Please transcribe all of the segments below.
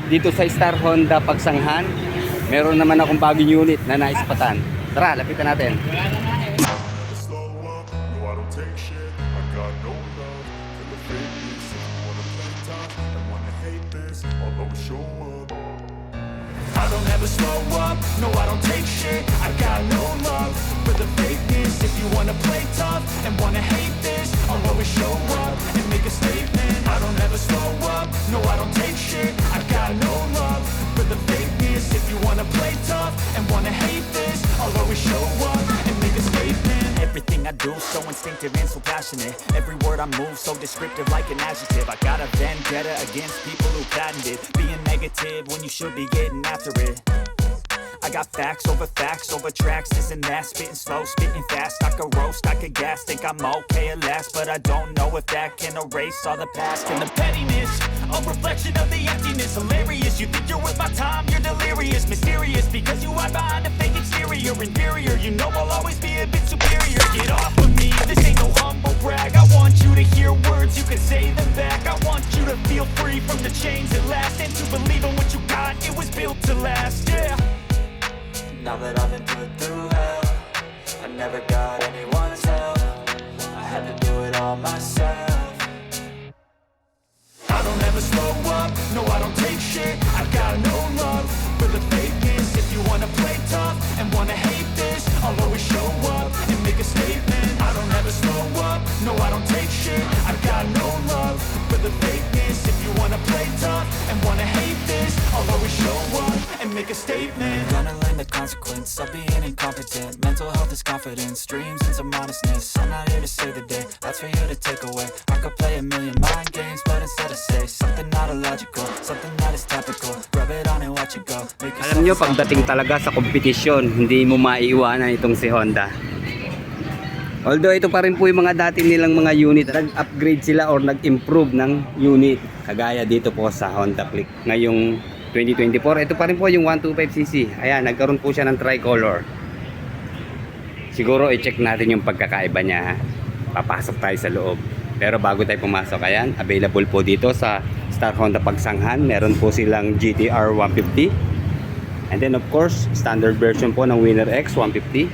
dito sa Star Honda Pagsanghan. Meron naman akong bagong unit na naispatan. Tara, lapitan natin. Slow up, no I don't take shit. I got no love for the fakeness. If you wanna play tough and wanna hate this, I'll always show up. I don't ever slow up, no I don't take shit. I got no love for the fakeness. If you wanna play tough and wanna hate this, I'll always show up and make a statement. I don't ever slow up, no I don't take shit. I got no love for the fakeness. If you wanna play tough and wanna hate this, I'll always show up and make a statement. Everything I do so instinctive and so passionate. Every word I move so descriptive like an adjective. I got a vendetta against people who patented being negative when you should be getting after it. I got facts over tracks, this and that. Spitting slow, spitting fast. I could roast, I could gas. Think I'm okay at last, but I don't know if that can erase all the past. And the pettiness, a reflection of the emptiness. Hilarious, you think you're worth my time, you're delirious. Mysterious, because you hide behind a fake exterior. Inferior, you know I'll always be a bit superior. Get off of me, this ain't no humble brag. I want you to hear words, you can say them back. I want you to feel free from the chains at last, and to believe in what you got, it was built to last, yeah. Now that I've been put through hell, I never got anyone's help. I had to do it all myself. I don't ever slow up, no I don't take shit. I got no love for the fakeness. If you wanna play tough and wanna hate this, I'll always show up and make a statement. I don't ever slow up, no I don't take shit. I got no love for the fakeness. If you wanna play tough and wanna hate this, I'll always show up and make a statement. Gonna learn the consequence of being incompetent. Mental health is confidence, dreams and some honestness. I'm not here to save the day, that's for you to take away. I could play a million mind games, but instead I say something not illogical, something that is topical. Rub it on and watch it go. Alam nyo, pagdating talaga sa kompetisyon, hindi mo maiiwanan itong si Honda. Although ito pa rin po yung mga dati nilang mga unit, nag-upgrade sila or nag-improve ng unit. Kagaya dito po sa Honda Click ngayong 2024. Ito pa rin po yung 125cc. Ayan, nagkaroon po siya ng tricolor. Siguro i-check natin yung pagkakaiba niya, ha? Papasok tayo sa loob. Pero bago tayo pumasok, ayan, available po dito sa Star Honda Pagsanghan. Meron po silang GTR 150. And then of course, standard version po ng Winner X 150.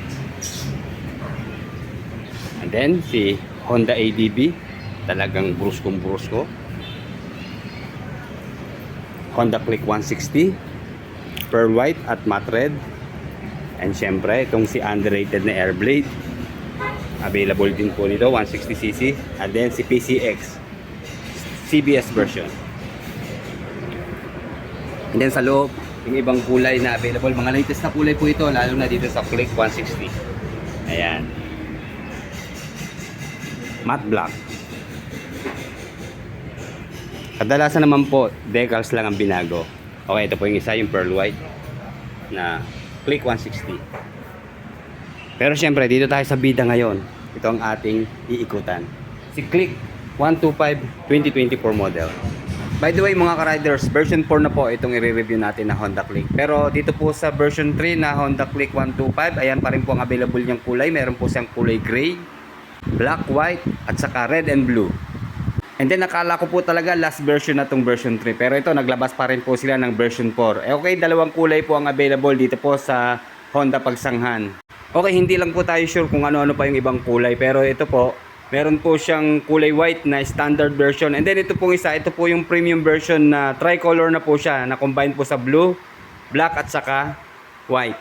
And then si Honda ADB, talagang bruskong-brusko. Honda Click 160, pearl white at matte red. And syempre, itong si underrated na Airblade. Available din po nito, 160cc. And then si PCX, CBS version. And then sa loob, yung ibang kulay na available. Mga latest na kulay po ito, lalo na dito sa Click 160. Ayan. Matte black. Kadalasan naman po, decals lang ang binago. Okay, ito po yung isa, yung pearl white na Click 160. Pero syempre, dito tayo sa bida ngayon. Ito ang ating iikutan. Si Click 125 2024 model. By the way mga ka-riders, version 4 na po itong i-review natin na Honda Click. Pero dito po sa version 3 na Honda Click 125, ayan pa rin po ang available niyang kulay. Meron po siyang kulay gray, black, white, at saka red and blue. And then nakala ko po talaga last version na tong version 3. Pero ito naglabas pa rin po sila ng version 4. Okay, dalawang kulay po ang available dito po sa Honda Pagsanghan. Okay, hindi lang po tayo sure kung ano-ano pa yung ibang kulay. Pero ito po, meron po siyang kulay white na standard version. And then ito pong isa, ito po yung premium version na tricolor na po siya. Na combine po sa blue, black at saka white.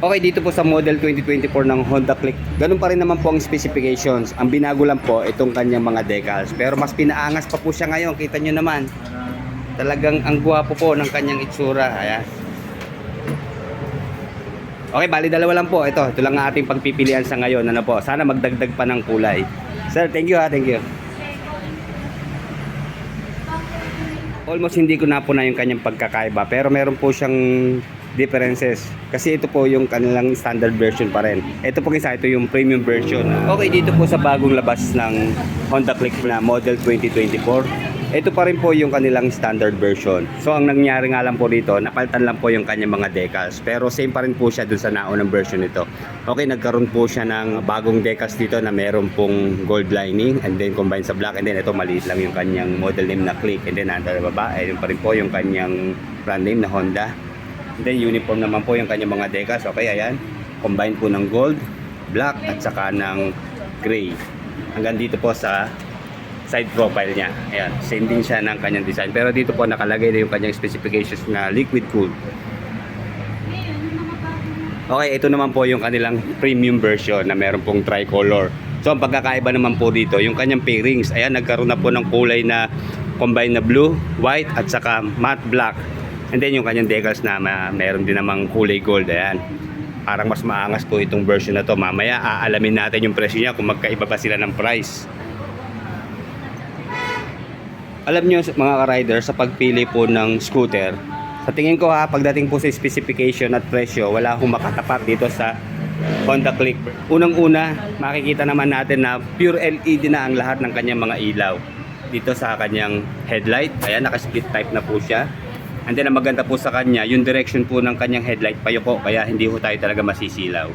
Okay, dito po sa model 2024 ng Honda Click, ganun pa rin naman po ang specifications. Ang binago lang po itong kanyang mga decals. Pero mas pinaangas pa po siya ngayon. Kita nyo naman. Talagang ang gwapo po ng kanyang itsura. Ayan. Okay, bali dalawa lang po. Ito lang ang ating pagpipilian sa ngayon. Ano po? Sana magdagdag pa ng kulay. Sir, thank you ha. Thank you. Almost hindi ko na po na yung kanyang pagkakaiba. Pero meron po siyang differences. Kasi ito po yung kanilang standard version pa rin. Ito po isa, ito yung premium version. Okay, dito po sa bagong labas ng Honda Click na model 2024. Ito pa rin po yung kanilang standard version. So ang nangyari nga lang po dito, napalitan lang po yung kanyang mga decals. Pero same pa rin po siya dun sa naunang version nito. Okay, nagkaroon po siya ng bagong decals dito na meron pong gold lining and then combined sa black. And then ito maliit lang yung kanyang model name na Click. And then nandun sa baba, yun pa rin po yung kanyang brand name na Honda. And then uniform naman po yung kanyang mga decals. Okay, ayan. Combined po ng gold, black at saka ng gray. Hanggang dito po sa side profile niya. Ayan, same din siya ng kanyang design. Pero dito po nakalagay na yung kanyang specifications na liquid cooled. Okay, ito naman po yung kanilang premium version na meron pong tricolor. So ang pagkakaiba naman po dito, yung kanyang pairings. Ayan, nagkaroon na po ng kulay na combined na blue, white at saka matte black. And then yung kanyang decals na meron din namang kulay gold. Ayan. Parang mas maangas po itong version na to. Mamaya aalamin natin yung presyo niya kung magkaiba ba sila ng price. Alam nyo mga ka-rider, sa pagpili po ng scooter, sa tingin ko pagdating po sa specification at presyo, wala akong makatapat dito sa Honda Click. Unang-una, makikita naman natin na pure LED na ang lahat ng kanyang mga ilaw. Dito sa kanyang headlight, ayan, naka-split type na po siya. And then ang maganda po sa kanya, yung direction po ng kanyang headlight payoko, kaya hindi po tayo talaga masisilaw.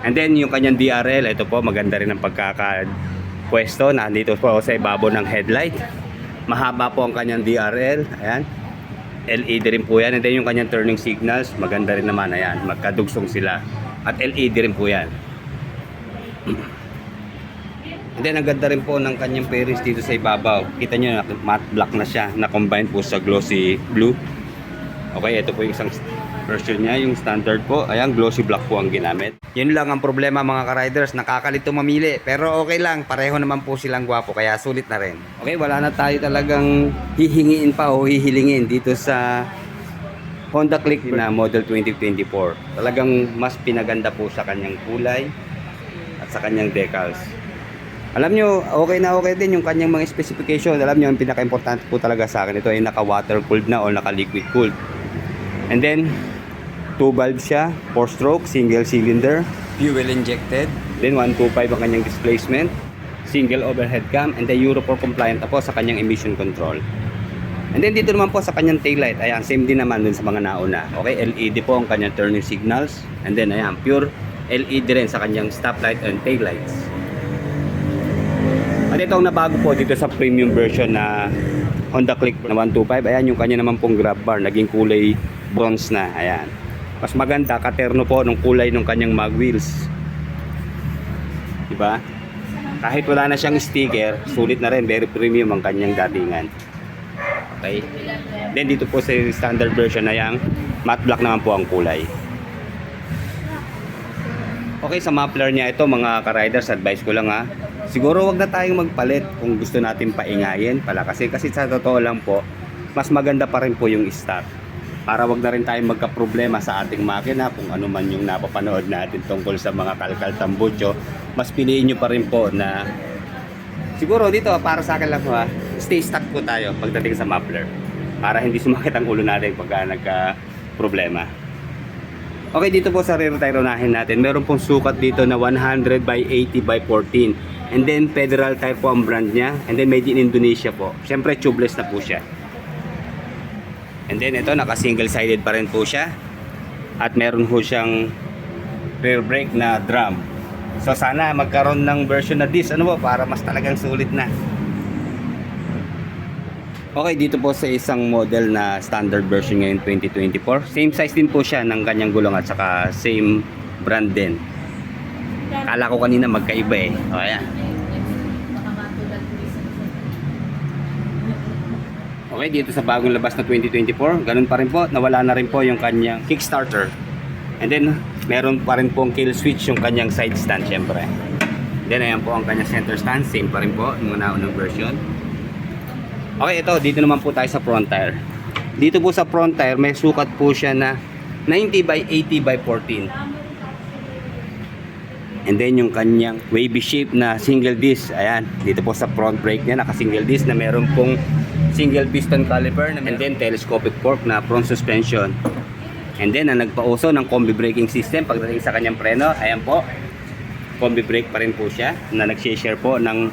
And then yung kanyang DRL, ito po, maganda rin ang pwesto na dito po sa ibabaw ng headlight. Mahaba po ang kanyang DRL. Ayan. LED rin po yan. And then yung kanyang turning signals, maganda rin naman. Ayan. Magkadugsong sila. At LED rin po yan. And then ang ganda rin po ng kanyang pairings dito sa ibabaw. Kita nyo, matte black na siya. Na combine po sa glossy blue. Okay, ito po yung isang version niya, yung standard po. Ayan, glossy black po ang ginamit. Yun lang ang problema mga ka-riders, nakakalito mamili. Pero okay lang, pareho naman po silang gwapo, kaya sulit na rin. Okay, wala na tayo talagang hihingiin pa o hihilingin dito sa Honda Click na model 2024. Talagang mas pinaganda po sa kanyang kulay at sa kanyang decals. Alam nyo, okay na okay din yung kanyang mga specification. Alam nyo, ang pinaka-importante po talaga sa akin, ito ay naka-water cooled na o naka-liquid cooled. And then 2 valve siya, 4 stroke, single cylinder, fuel injected. Then 125 ang kanyang displacement, single overhead cam, and then Euro 4 compliant na po sa kanyang emission control. And then dito naman po sa kanyang taillight, ayan, same din naman dun sa mga nauna. Okay, LED po ang kanyang turning signals. And then ayan, pure LED rin sa kanyang stoplight and taillights. At ito ang nabago po dito sa premium version na Honda Click na 125. Ayan yung kanya naman pong grab bar, naging kulay bronze na. Ayan. Mas maganda, katerno po ng kulay ng kanyang mag wheels. Diba? Kahit wala na siyang sticker, sulit na rin, very premium ang kanyang datingan. Okay? Then dito po sa standard version na yang matte black naman po ang kulay. Okay, sa muffler niya ito mga ka-riders, advice ko lang siguro wag na tayong magpalit kung gusto natin paingayin pala kasi sa totoo lang po, mas maganda pa rin po yung stock. Para wag na rin tayong magka-problema sa ating makina kung ano man yung napapanood natin tungkol sa mga kalkal tambucho, mas piliin nyo pa rin po na siguro dito para sa akin lang po stay stock po tayo pagdating sa muffler para hindi sumakit ang ulo natin pagka nagka-problema. Okay, dito po sa rear tire unahin natin, meron pong sukat dito na 100 by 80 by 14. And then Federal Tire po ang brand niya. And then made in Indonesia po. Siyempre tubeless na po siya. And then ito naka single sided pa rin po siya. At meron po siyang rear brake na drum. So sana magkaroon ng version na this para mas talagang sulit na. Okay, dito po sa isang model na standard version ngayon 2024. Same size din po siya ng kanyang gulong at saka same brand din. Kala ko kanina magkaiba O ayan. Okay, dito sa bagong labas na 2024, ganun pa rin po, nawala na rin po yung kanyang kickstarter. And then, meron pa rin pong kill switch yung kanyang side stand syempre. Then, ayan po ang kanyang center stand, same pa rin po, yung naunang version. Okay, ito, dito naman po tayo sa front tire. Dito po sa front tire, may sukat po siya na 90 by 80 by 14. And then, yung kanyang wavy shape na single disc, ayan, dito po sa front brake niya, naka single disc na meron pong single piston caliper and then telescopic fork na front suspension. And then ang nagpauso ng combi braking system pagdating sa kanyang preno, ayan po, combi brake pa rin po siya na nag-share po ng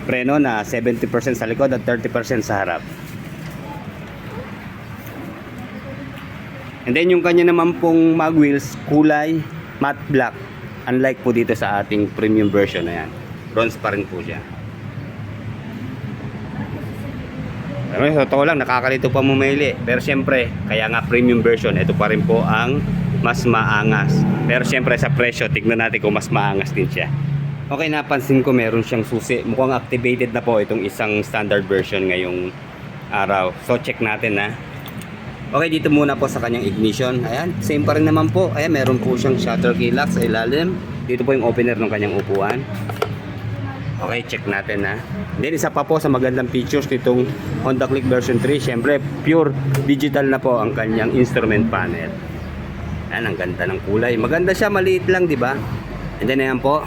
preno na 70% sa likod at 30% sa harap. And then yung kanya naman pong mag wheels, kulay matte black. Unlike po dito sa ating premium version na yan. Bronze pa rin po siya. Sa totoo lang, nakakalito pa mamili. Pero syempre, kaya nga premium version, ito pa rin po ang mas maangas. Pero syempre sa presyo, tignan natin kung mas maangas din siya. Okay, napansin ko meron siyang susi. Mukhang activated na po itong isang standard version ngayong araw. So check natin na. Okay, dito muna po sa kanyang ignition. Ayan, same pa rin naman po. Ayan, meron po siyang shutter key lock sa ilalim. Dito po yung opener ng kanyang upuan. Okay, check natin na. Then isa pa po sa magandang features nitong Honda Click version 3, syempre pure digital na po ang kanyang instrument panel. Ayan, ang ganda ng kulay. Maganda siya, maliit lang, di ba? And then ayan po,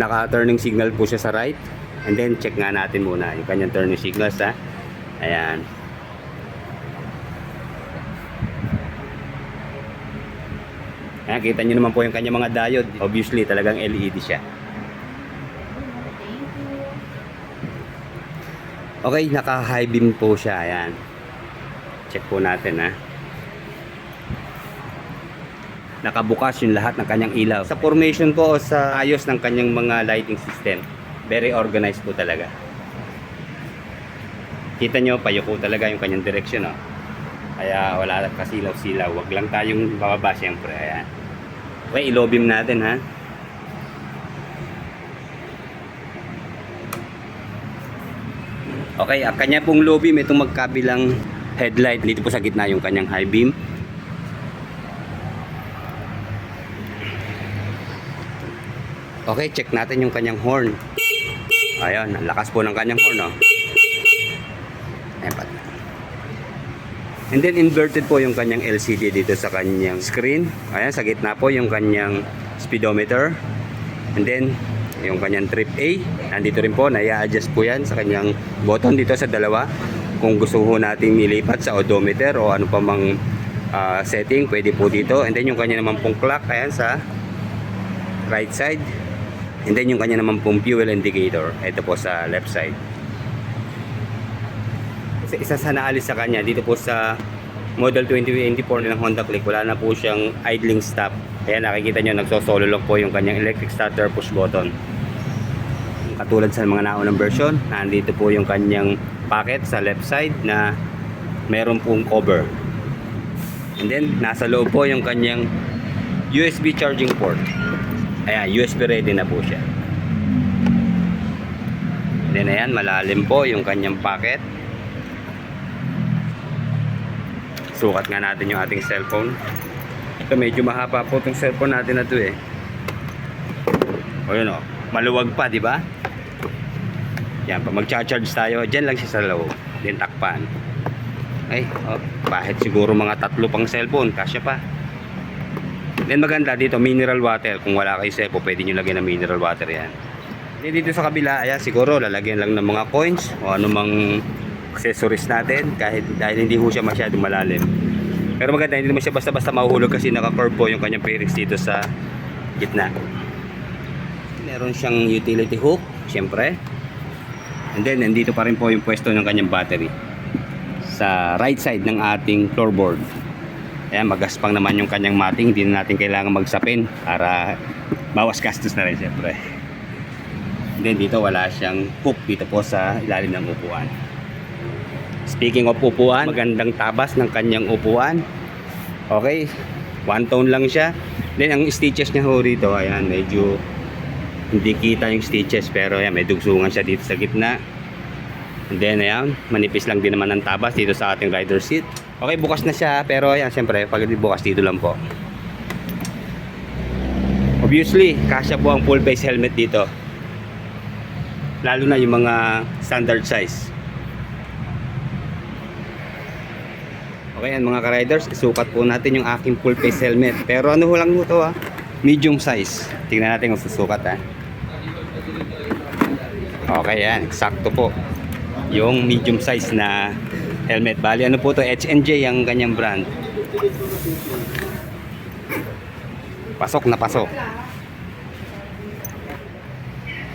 naka-turning signal po siya sa right. And then check nga natin muna yung kanyang turning signals, ha. Ayan. Ayan, kita nyo naman po yung kanyang mga diode. Obviously, talagang LED siya. Okay, naka-high beam po siya. Ayan. Check po natin, ha. Nakabukas yung lahat ng kanyang ilaw. Sa formation po o sa ayos ng kanyang mga lighting system, very organized po talaga. Kita nyo, payuko talaga yung kanyang direction, oh. Kaya wala kasilaw-silaw. Wag lang tayong bababa, syempre. Ayan. Okay, i-low beam natin, ha. Okay, ang kanya pong low beam, itong magkabilang headlight. Dito po sa gitna yung kanyang high beam. Okay, check natin yung kanyang horn. Ayan, ang lakas po ng kanyang horn, oh. Ayan, pati. And then inverted po yung kanyang LCD dito sa kanyang screen. Ayan, sa gitna po yung kanyang speedometer. And then yung kanyang trip A. Nandito rin po, nai-adjust po yan sa kanyang button dito sa dalawa. Kung gusto ho natin nilipat sa odometer o ano pa mang setting, pwede po dito. And then yung kanya naman pong clock, ayan sa right side. And then yung kanya naman pong fuel indicator, ito po sa left side. Isa sa naalis sa kanya dito po sa Model 2024 ng Honda Click, wala na po siyang idling stop. Kaya nakikita nyo, nagsosolo lang po yung kanyang electric starter push button. Katulad sa mga naunang version, nandito po yung kanyang pocket sa left side na meron pong cover. And then nasa loob po yung kanyang USB charging port. Ayan, USB ready na po siya. And then ayan, malalim po yung kanyang pocket. Sukat nga natin yung ating cellphone. Ito medyo mahaba po itong cellphone natin na ito, eh. O yun, o, maluwag pa, di ba? Yan, pag mag-charge tayo, dyan lang siya sa loob. Then takpan. Ay, oh, kahit siguro mga 3 pang cellphone, kasya pa. Then maganda dito, mineral water. Kung wala kayo cellphone, pwede nyo lagyan ng mineral water yan. Then dito sa kabila, ayan, siguro lalagyan lang ng mga coins o anumang accessories natin, kahit dahil hindi ho siya masyadong malalim. Pero maganda, hindi naman siya basta-basta mahuhulog kasi naka-curve po yung kanyang fairings dito sa gitna. Meron siyang utility hook, syempre. And then, nandito pa rin po yung pwesto ng kanyang battery sa right side ng ating floorboard. Ayan, magaspang naman yung kanyang mating. Hindi na natin kailangan magsapin para bawas gastos na rin, syempre. And then, dito wala siyang hook dito po sa ilalim ng upuan. Speaking of upuan, magandang tabas ng kanyang upuan. Okay, one tone lang siya. Then ang stitches niya ho rito, ayan, medyo hindi kita yung stitches, pero ayan, may dugsungan siya dito sa gitna. And then ayan, manipis lang din naman ang tabas dito sa ating rider seat. Okay, bukas na siya, pero ayan, siyempre pag bukas dito lang po. Obviously, kasya po ang full face helmet dito. Lalo na yung mga standard size. Okay, yan mga ka-riders, isukat po natin yung aking full face helmet. Pero ano lang ito, ha? Medium size. Tingnan natin kung susukat, ha. Okay, yan, eksakto po. Yung medium size na helmet. Bali, ano po to? H&J ang kanyang brand. Pasok na pasok.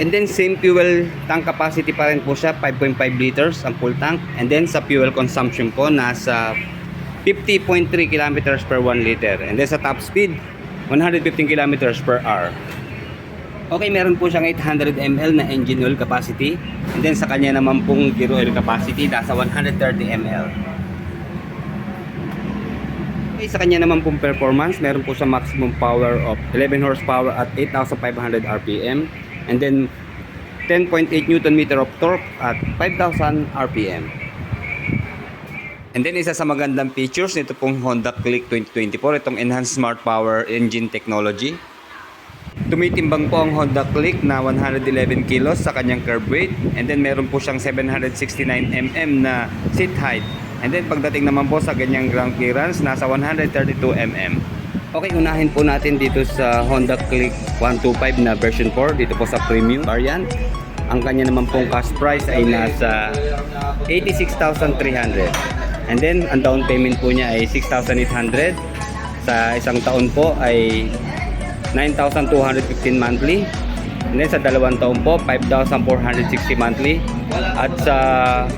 And then same fuel tank capacity pa rin po siya, 5.5 liters ang full tank. And then sa fuel consumption po, nasa 50.3 kilometers per 1 liter. And then sa top speed, 115 kilometers per hour. Okay, meron po siyang 800 ml na engine oil capacity. And then sa kanya naman pong gear oil capacity, nasa 130 ml. Okay, sa kanya naman pong performance, meron po siya maximum power of 11 horsepower at 8,500 RPM. And then 10.8 Newton meter of torque at 5,000 RPM. And then isa sa magandang features nito pong Honda Click 2024, itong Enhanced Smart Power Engine Technology. Tumitimbang po ang Honda Click na 111 kilos sa kanyang curb weight. And then meron po siyang 769 mm na seat height. And then pagdating naman po sa ganyang ground clearance, nasa 132 mm. Okay, unahin po natin dito sa Honda Click 125 na version 4, dito po sa premium variant. Ang kanya naman pong cash price ay nasa 86,300. And then, ang down payment po niya ay 6,800. Sa isang taon po ay 9,215 monthly. And then, sa dalawang taon po, 5,460 monthly. At sa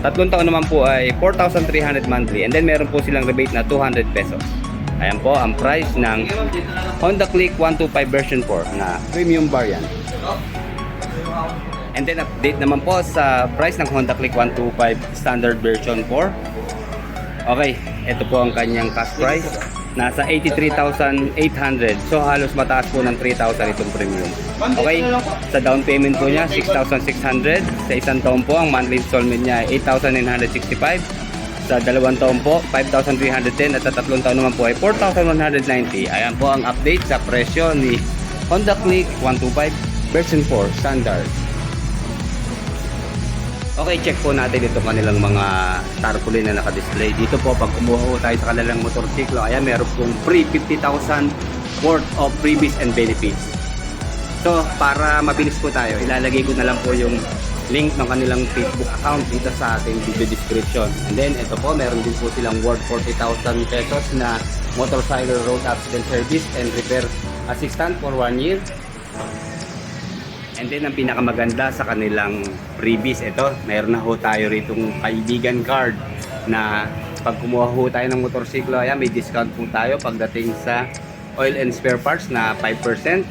tatlong taon naman po ay 4,300 monthly. And then, meron po silang rebate na 200 pesos. Ayan po ang price ng Honda Click 125 version 4 na premium variant. And then update naman po sa price ng Honda Click 125 standard version 4. Okay, ito po ang kanyang cash price. Nasa 83,800. So halos mataas po ng 3,000 itong premium. Okay, sa down payment po niya 6,600. Sa isang taon po ang monthly installment niya ay 8,965. Sa dalawang taon po, 5,310 at sa tatlong taon naman po ay 4,190. Ayan po ang update sa presyo ni Honda Click 125 version 4 standard. Okay, check po natin ito kanilang mga tarpaulin na naka-display. Dito po, pag kumuha po tayo sa kanilang motorsiklo, ayan, meron pong free 50,000 worth of freebies and benefits. So, para mabilis po tayo, ilalagay ko na lang po yung link ng kanilang Facebook account dito sa ating video description. And then, ito po, meron din po silang worth 40,000 pesos na motorcycle road accident service and repair assistant for 1 year. And then, ang pinakamaganda sa kanilang freebies, ito, meron na ho tayo ritong kaibigan card na pag kumuha ho tayo ng motorsiklo, ayan, may discount po tayo pagdating sa oil and spare parts na 5%.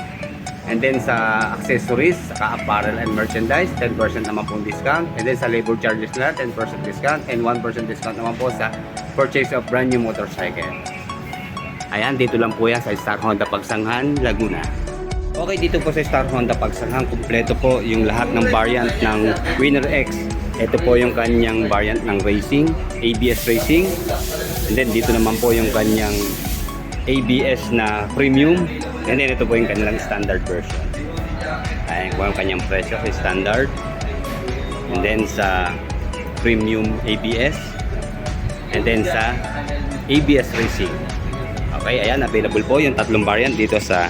And then sa accessories, saka apparel and merchandise, 10% naman pong discount. And then sa labor charges na 10% discount and 1% discount naman po sa purchase of brand new motorcycle. Ayan, dito lang po yan sa Star Honda Pagsanghan, Laguna. Okay, dito po sa Star Honda Pagsanghan, kumpleto po yung lahat ng variant ng Winner X. Ito po yung kanyang variant ng racing, ABS racing. And then dito naman po yung kanyang ABS na premium. And then ito po yung kanilang standard version. Ayan po yung kanyang presyo sa standard. And then sa premium ABS. And then sa ABS racing. Okay, ayan, available po yung tatlong variant dito sa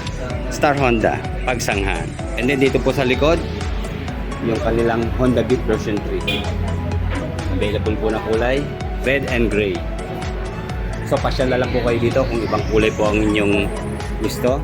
Star Honda Pagsanghan. And then dito po sa likod, yung kanilang Honda Beat version 3. Available po na kulay, red and gray. So pasyal na lang po kayo dito kung ibang kulay po ang inyong gusto.